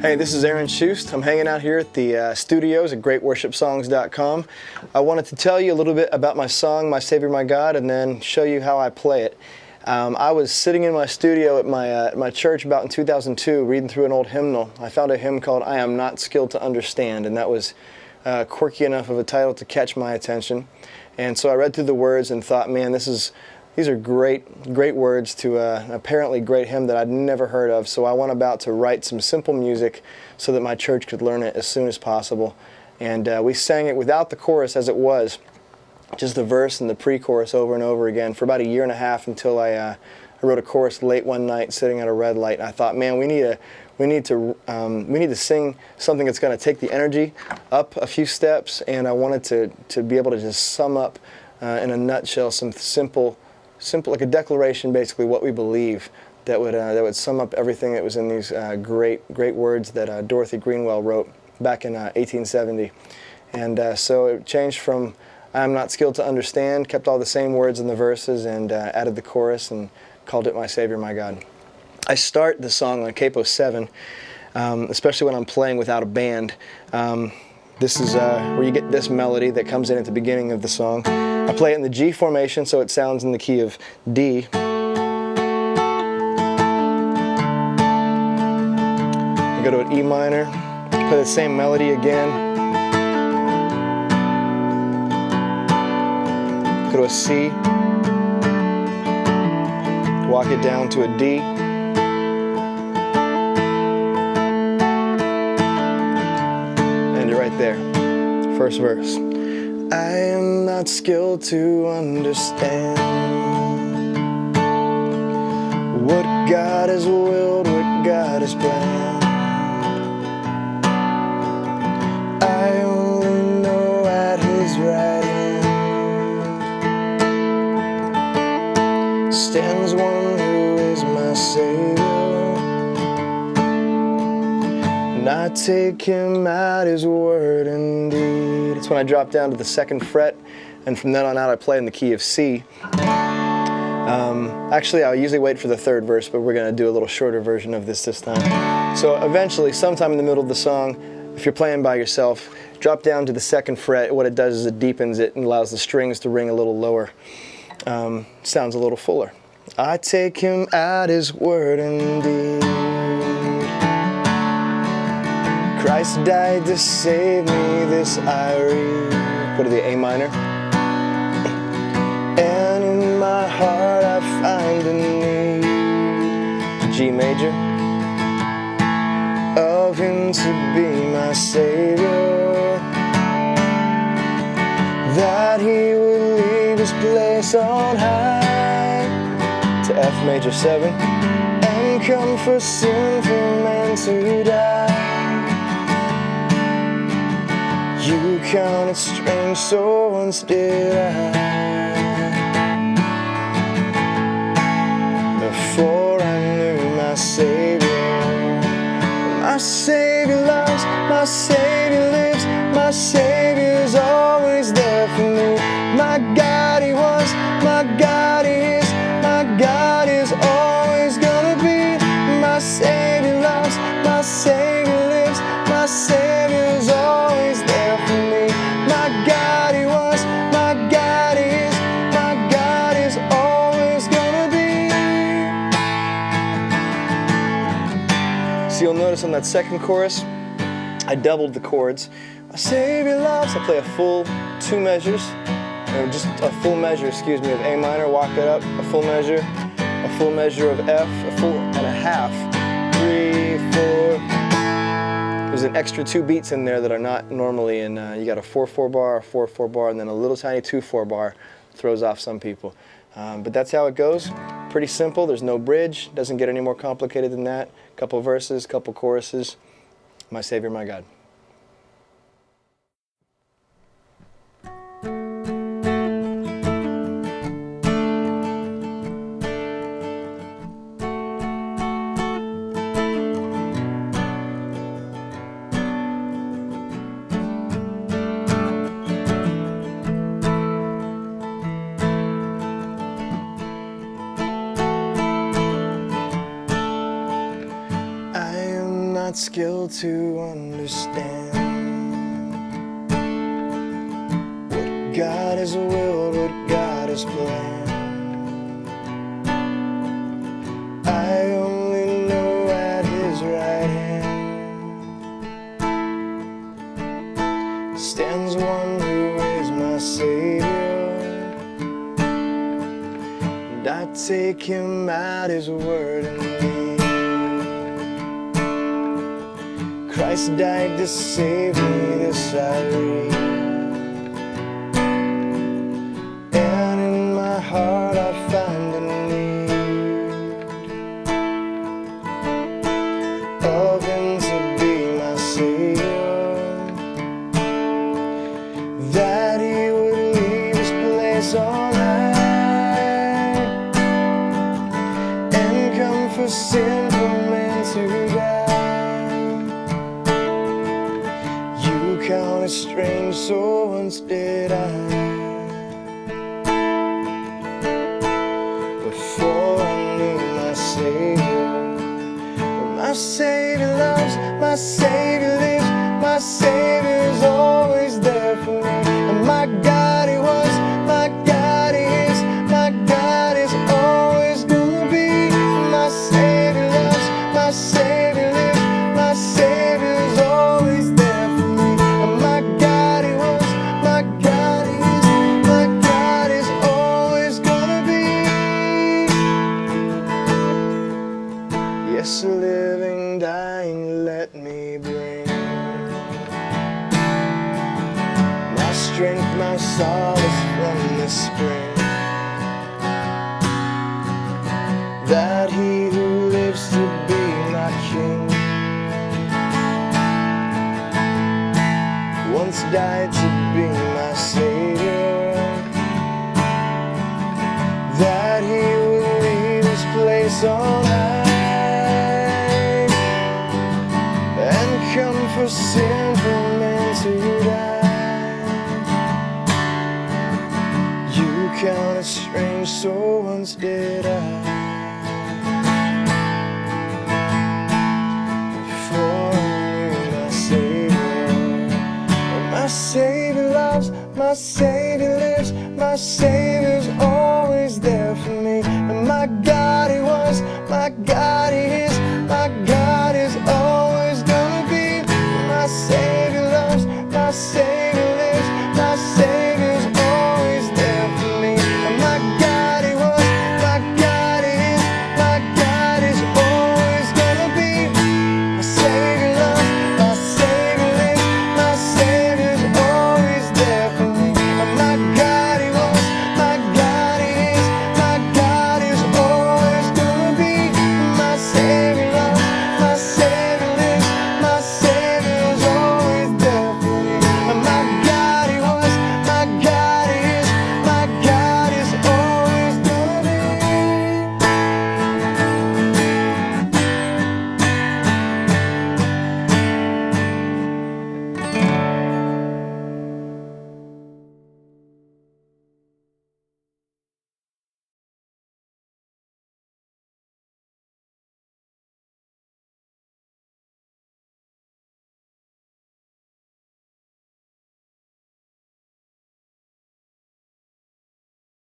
Hey, this is Aaron Shust. I'm hanging out here at the studios at GreatWorshipSongs.com. I wanted to tell you a little bit about my song, My Savior, My God, and then show you how I play it. I was sitting in my studio at my church about in 2002 reading through an old hymnal. I found a hymn called I Am Not Skilled to Understand, and that was quirky enough of a title to catch my attention. And so I read through the words and thought, man, these are great words to an apparently great hymn that I'd never heard of. So I went about to write some simple music so that my church could learn it as soon as possible. And we sang it without the chorus as it was, just the verse and the pre-chorus over and over again for about a year and a half until I wrote a chorus late one night sitting at a red light. And I thought, man, we need to sing something that's going to take the energy up a few steps. And I wanted to be able to just sum up in a nutshell some simple, like a declaration, basically what we believe that would sum up everything that was in these great words that Dorothy Greenwell wrote back in 1870. And so it changed from I'm not skilled to understand, kept all the same words in the verses, and added the chorus and called it My Savior, My God. I start the song on capo 7, especially when I'm playing without a band. This is where you get this melody that comes in at the beginning of the song. I play it in the G formation, so it sounds in the key of D. I go to an E minor, play the same melody again. Go to a C, walk it down to a D. End it right there. First verse. I am not skilled to understand what God has willed, what God has planned. I only know at His right hand stands one who is my Savior, and I take Him at His word indeed. It's when I drop down to the 2nd fret, and from then on out I play in the key of C. Actually, I usually wait for the 3rd verse, but we're going to do a little shorter version of this time. So eventually, sometime in the middle of the song, if you're playing by yourself, drop down to the 2nd fret. What it does is it deepens it and allows the strings to ring a little lower. Sounds a little fuller. I take Him at His word indeed. Christ died to save me, this I read. Go to the A minor. And in my heart I find a need, G major, of Him to be my Savior, that He would leave His place on high, to F major 7, and come for sinful man to die. You counted strange, so once did I. Before I knew my Savior. My Savior loves, my Savior lives, my Savior's always there for me. My God He was, my God He is, my God is always gonna be. My Savior loves, my Savior lives, my Savior's always there for me. My God He was, my God He is, my God is always gonna be. So you'll notice on that 2nd chorus, I doubled the chords. My Savior loves, I play a full 2 measures, or just a full measure, of A minor, walk it up, a full measure of F, a full and a half, 3, 4. There's an extra 2 beats in there that are not normally in, you got a 4/4 bar, a 4/4 bar, and then a little tiny 2/4 bar. Throws off some people. But that's how it goes. Pretty simple, there's no bridge, doesn't get any more complicated than that. Couple verses, couple choruses. My Savior, my God. not skilled to understand what God has willed, what God has planned. I only know at His right hand stands one who is my Savior, and I take Him at His word and believe. Christ died to save me, this I read, and in my heart I find a need of Him to be my Savior, that He would leave His place on high and come for sinful men to die. Counted strange, so once did I. Before I knew my Savior, but my Savior loves, my Savior lives, my Savior's always there for me. And my God He was, my God He is, my God is always gonna be. My Savior loves, my Savior lives, my Savior's always there. Yes, living, dying, let me bring my strength, my solace from the spring, that He who lives to be my King once died to be my Savior, that He would leave His place on high and come for sinful men to die. You count it strange, so once did I. Before I knew my Savior, my Savior loves, my Savior lives, my Savior's always there for me. And my God He was, my God